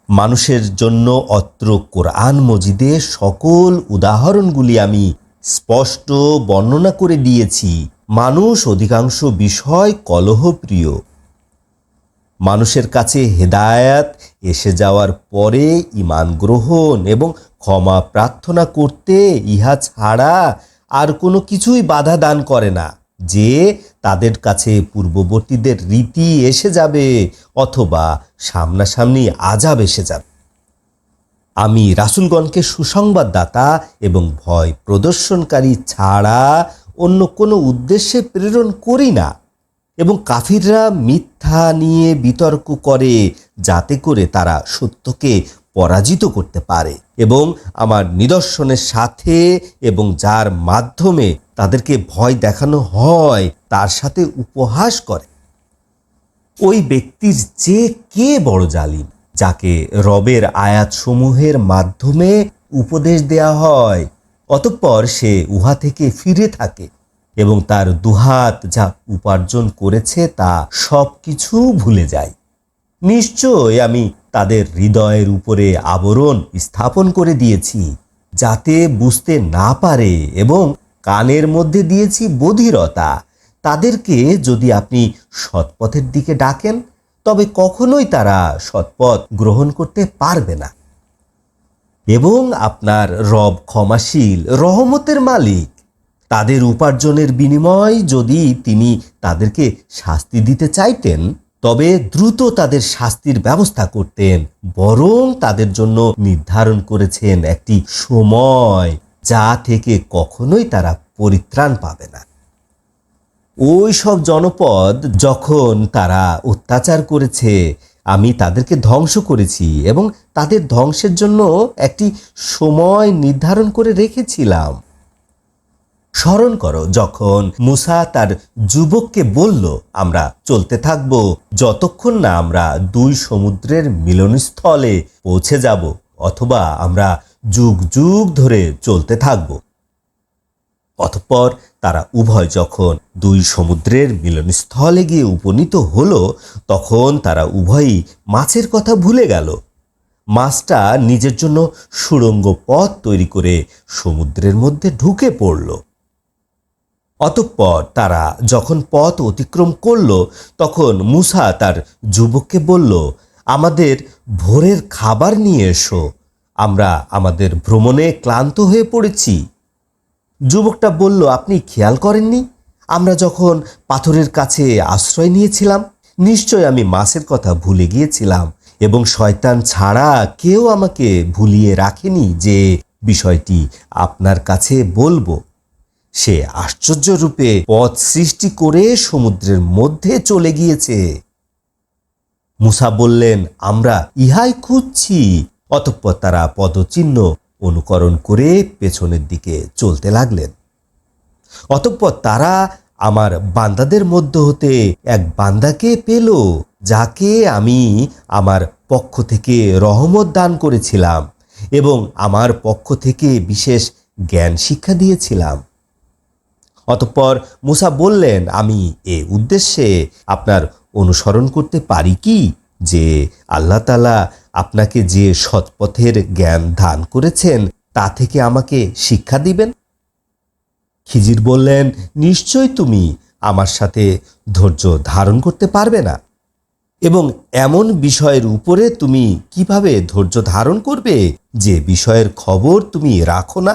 মানুষের জন্য অত্র কোরআন মজিদে সকল উদাহরণগুলি আমি স্পষ্ট বর্ণনা করে দিয়েছি। মানুষ অধিকাংশ বিষয় কলহপ্রিয়। মানুষের কাছে হেদায়াত এসে যাওয়ার পরে ঈমান গ্রহণ এবং ক্ষমা প্রার্থনা করতে ইহা ছাড়া আর কোনো কিছুই বাধা দান করে না যে তাদের কাছে পূর্ববর্তীদের রীতি এসে যাবে অথবা সামনাসামনি আযাব এসে যাবে। আমি রাসূলগণকে সুসংবাদদাতা এবং ভয় প্রদর্শনকারী ছাড়া অন্য কোনো উদ্দেশ্যে প্রেরণ করি না। এবং কাফিররা মিথ্যা নিয়ে বিতর্ক করে যাতে করে তারা সত্যকে পরাজিত করতে পারে এবং আমার নিদর্শনের সাথে এবং যার মাধ্যমে তাদেরকে ভয় দেখানো হয় তার সাথে উপহাস করে। ওই ব্যক্তির যে কে বড় জালিম, যাকে রবের আয়াতসমূহের মাধ্যমে উপদেশ দেয়া হয় অতঃপর সে উহা থেকে ফিরে থাকে এবং তার দুহাত যা উপার্জন করেছে তা সব কিছু ভুলে যায়। নিশ্চয় আমি তাদের হৃদয়ের উপরে আবরণ স্থাপন করে দিয়েছি যাতে বুঝতে না পারে এবং কানের মধ্যে দিয়েছি বধিরতা। তাদেরকে যদি আপনি সৎপথের দিকে ডাকেন তবে কখনোই তারা সৎপথ গ্রহণ করতে পারবে না। এবং আপনার রব ক্ষমাশীল, রহমতের মালিক। তাদের উপার্জনের বিনিময় যদি তিনি তাদেরকে শাস্তি দিতে চাইতেন তবে দ্রুত তাদের শাস্তির ব্যবস্থা করতেন, বরং তাদের জন্য নির্ধারণ করেছেন একটি সময় যা থেকে কখনোই তারা পরিত্রাণ পাবে না। ওই সব জনপদ যখন তারা অত্যাচার করেছে আমি তাদেরকে ধ্বংস করেছি এবং তাদের ধ্বংসের জন্য একটি সময় নির্ধারণ করে রেখেছিলাম। স্মরণ করো যখন মূসা তার যুবককে বলল, আমরা চলতে থাকব যতক্ষণ না আমরা দুই সমুদ্রের মিলনস্থলে পৌঁছে যাব, অথবা আমরা যুগ যুগ ধরে চলতে থাকব। অতঃপর তারা উভয় যখন দুই সমুদ্রের মিলনস্থলে গিয়ে উপনীত হলো তখন তারা উভয়ই মাছের কথা ভুলে গেল। মাছটা নিজের জন্য সুড়ঙ্গ পথ তৈরি করে সমুদ্রের মধ্যে ঢুকে পড়ল। অতঃপর তারা যখন পথ অতিক্রম করল তখন মূসা তার যুবককে বলল, আমাদের ভোরের খাবার নিয়ে এসো, আমরা আমাদের ভ্রমণে ক্লান্ত হয়ে পড়েছি। যুবকটা বলল, আপনি খেয়াল করেননি আমরা যখন পাথরের কাছে আশ্রয় নিয়েছিলাম? নিশ্চয় আমি মাছের কথা ভুলে গিয়েছিলাম এবং শয়তান ছাড়া কেউ আমাকে ভুলিয়ে রাখেনি যে বিষয়টি আপনার কাছে বলবো। সে আশ্চর্য রূপে পথ সৃষ্টি করে সমুদ্রের মধ্যে চলে গিয়েছে। মূসা বললেন, আমরা ইহাই খুঁজছি। অতঃপর তারা পদচিহ্ন অনুকরণ করে পেছনের দিকে চলতে লাগলেন। অতঃপর তারা আমার বান্দাদের মধ্য হতে এক বান্দাকে পেল যাকে আমি আমার পক্ষ থেকে রহমত দান করেছিলাম এবং আমার পক্ষ থেকে বিশেষ জ্ঞান শিক্ষা দিয়েছিলাম। অতঃপর মূসা বললেন, আমি এ উদ্দেশ্যে আপনার অনুসরণ করতে পারি কি যে আল্লাহ তাআলা আপনাকে যে সৎপথের জ্ঞান দান করেছেন তা থেকে আমাকে শিক্ষা দিবেন? খিজির বললেন, নিশ্চয় তুমি আমার সাথে ধৈর্য ধারণ করতে পারবে না এবং এমন বিষয়ের উপরে তুমি কিভাবে ধৈর্য ধারণ করবে যে বিষয়ের খবর তুমি রাখো না।